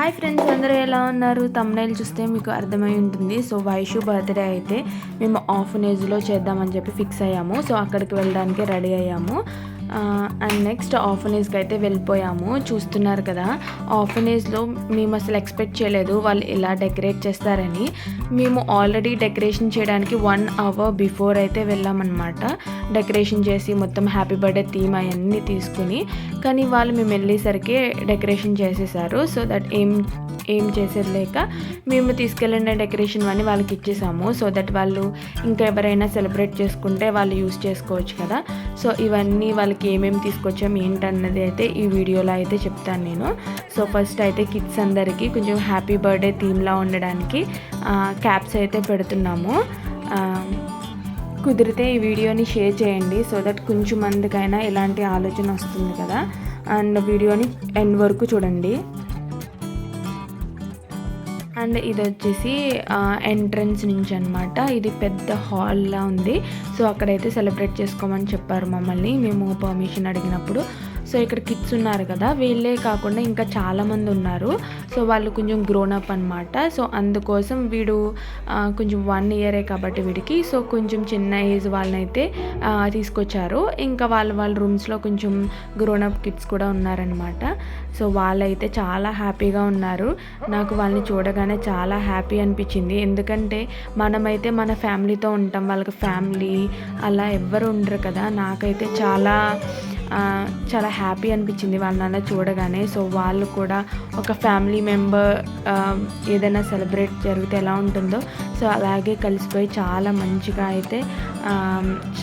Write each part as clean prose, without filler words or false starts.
Hi friends, అందరూ ఎలా ఉన్నారు? థంబ్నెయిల్ చూస్తే మీకు అర్థమై ఉంటుంది. సో వైషు బర్త్డే అయితే మేము ఆర్ఫనేజ్లో చేద్దామని చెప్పి ఫిక్స్ అయ్యాము. సో అక్కడికి వెళ్ళడానికి రెడీ అయ్యాము. అండ్ నెక్స్ట్ ఆర్ఫనేజ్కి అయితే వెళ్ళిపోయాము. చూస్తున్నారు కదా, ఆర్ఫనేజ్లో మేము అసలు ఎక్స్పెక్ట్ చేయలేదు వాళ్ళు ఇలా డెకరేట్ చేస్తారని. మేము ఆల్రెడీ డెకరేషన్ చేయడానికి 1 అవర్ బిఫోర్ అయితే వెళ్ళామన్నమాట. డెకరేషన్ చేసి మొత్తం హ్యాపీ బర్త్డే థీమ్ అవన్నీ తీసుకుని, కానీ వాళ్ళు మేము వెళ్ళేసరికి డెకరేషన్ చేసేసారు. సో దట్ ఏం చేసేది లేక మేము తీసుకెళ్ళిన డెకరేషన్ అన్నీ వాళ్ళకి ఇచ్చేసాము. సో దట్ వాళ్ళు ఇంకా ఎవరైనా సెలబ్రేట్ చేసుకుంటే వాళ్ళు యూస్ చేసుకోవచ్చు కదా. సో ఇవన్నీ వాళ్ళకి ఏమేమి తీసుకొచ్చాము ఏంటన్నది అయితే ఈ వీడియోలో అయితే చెప్తాను నేను. సో ఫస్ట్ అయితే కిడ్స్ అందరికీ కొంచెం హ్యాపీ బర్త్డే థీమ్లా ఉండడానికి క్యాప్స్ అయితే పెడుతున్నాము. కుదిరితే ఈ వీడియోని షేర్ చేయండి, సో దట్ కొంచెం మందికైనా ఇలాంటి ఆలోచన వస్తుంది కదా. అండ్ వీడియోని ఎండ్ వరకు చూడండి. అండ్ ఇది వచ్చేసి ఎంట్రన్స్ నుంచి అనమాట. ఇది పెద్ద హాల్లా ఉంది. సో అక్కడైతే సెలబ్రేట్ చేసుకోమని చెప్పారు మమ్మల్ని, మేము పర్మిషన్ అడిగినప్పుడు. సో ఇక్కడ కిడ్స్ ఉన్నారు కదా, వీళ్ళే కాకుండా ఇంకా చాలామంది ఉన్నారు. సో వాళ్ళు కొంచెం గ్రోన్ అప్ అనమాట. సో అందుకోసం వీడు కొంచెం 1 ఇయరే కాబట్టి వీడికి, సో కొంచెం చిన్న ఏజ్ వాళ్ళనైతే తీసుకొచ్చారు. ఇంకా వాళ్ళ రూమ్స్లో కొంచెం గ్రోన్ అప్ కిడ్స్ కూడా ఉన్నారనమాట. సో వాళ్ళైతే చాలా హ్యాపీగా ఉన్నారు. నాకు వాళ్ళని చూడగానే చాలా హ్యాపీ అనిపించింది. ఎందుకంటే మనమైతే మన ఫ్యామిలీతో ఉంటాం, వాళ్ళకి ఫ్యామిలీ అలా ఎవ్వరు ఉండరు కదా. నాకైతే చాలా హ్యాపీ అనిపించింది వాళ్ళని చూడగానే. సో వాళ్ళు కూడా ఒక ఫ్యామిలీ మెంబర్ ఏదైనా సెలబ్రేట్ జరిగితే ఎలా ఉంటుందో సో అలాగే కలిసిపోయి చాలా మంచిగా అయితే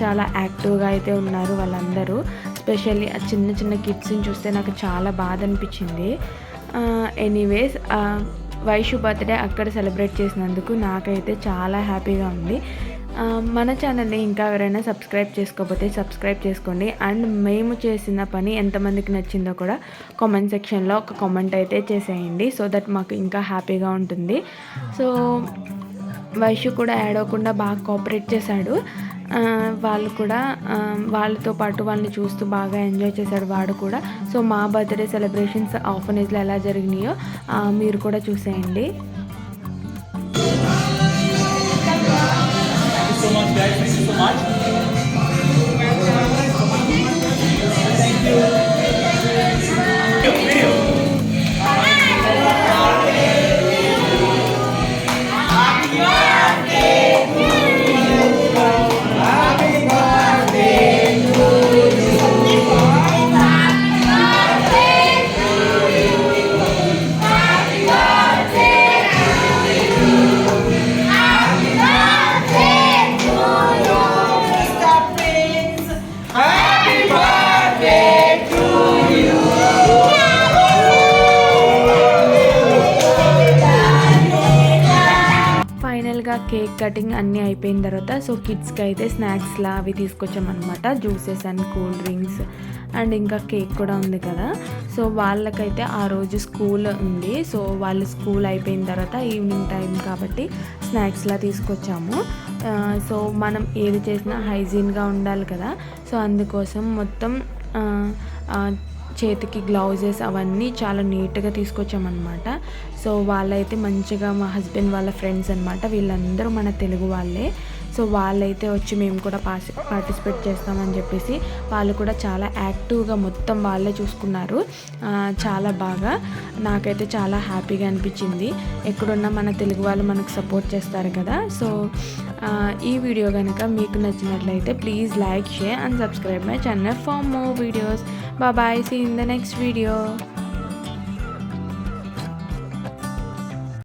చాలా యాక్టివ్గా అయితే ఉన్నారు వాళ్ళందరూ. ఎస్పెషల్లీ ఆ చిన్న చిన్న కిడ్స్ని చూస్తే నాకు చాలా బాధ అనిపించింది. ఎనీవేస్, వైషు బర్త్డే అక్కడ సెలబ్రేట్ చేసినందుకు నాకైతే చాలా హ్యాపీగా ఉంది. మన ఛానల్ని ఇంకా ఎవరైనా సబ్స్క్రైబ్ చేసుకోకపోతే సబ్స్క్రైబ్ చేసుకోండి. అండ్ మేము చేసిన పని ఎంతమందికి నచ్చిందో కూడా కామెంట్ సెక్షన్లో ఒక కామెంట్ అయితే చేసేయండి, సో దట్ మాకు ఇంకా హ్యాపీగా ఉంటుంది. సో వైషు కూడా యాడ్ అవ్వకుండా బాగా కోఆపరేట్ చేశాడు. వాళ్ళు కూడా వాళ్ళతో పాటు వాళ్ళని చూస్తూ బాగా ఎంజాయ్ చేశాడు వాడు కూడా. సో మా బర్త్డే సెలబ్రేషన్స్ ఆర్ఫనేజ్లో ఎలా జరిగినాయో మీరు కూడా చూసేయండి. So much, guys. Thank you so much. Thank you. Video. ఫైనల్గా కేక్ కటింగ్ అన్నీ అయిపోయిన తర్వాత సో కిడ్స్కి అయితే స్నాక్స్లా అవి తీసుకొచ్చామన్నమాట. Juices and cool drinks and ఇంకా కేక్ కూడా ఉంది కదా. సో వాళ్ళకైతే ఆ రోజు స్కూల్ ఉంది. సో వాళ్ళు స్కూల్ అయిపోయిన తర్వాత ఈవినింగ్ టైం కాబట్టి స్నాక్స్లా తీసుకొచ్చాము. సో మనం ఏది చేసినా హైజీన్గా ఉండాలి కదా. సో అందుకోసం మొత్తం చేతికి గ్లౌజెస్ అవన్నీ చాలా నీట్గా తీసుకొచ్చామన్నమాట. సో వాళ్ళైతే మంచిగా మా హస్బెండ్ వాళ్ళ ఫ్రెండ్స్ అనమాట, వీళ్ళందరూ మన తెలుగు వాళ్ళే. సో వాళ్ళైతే వచ్చి మేము కూడా పార్టిసిపేట్ చేస్తామని చెప్పేసి వాళ్ళు కూడా చాలా యాక్టివ్గా మొత్తం వాళ్ళే చూసుకున్నారు. చాలా బాగా నాకైతే చాలా హ్యాపీగా అనిపించింది. ఎక్కడున్నా మన తెలుగు వాళ్ళు మనకు సపోర్ట్ చేస్తారు కదా. సో ఈ వీడియో కనుక మీకు నచ్చినట్లయితే please like, share and subscribe my channel for more videos. Bye bye, see you in the next video.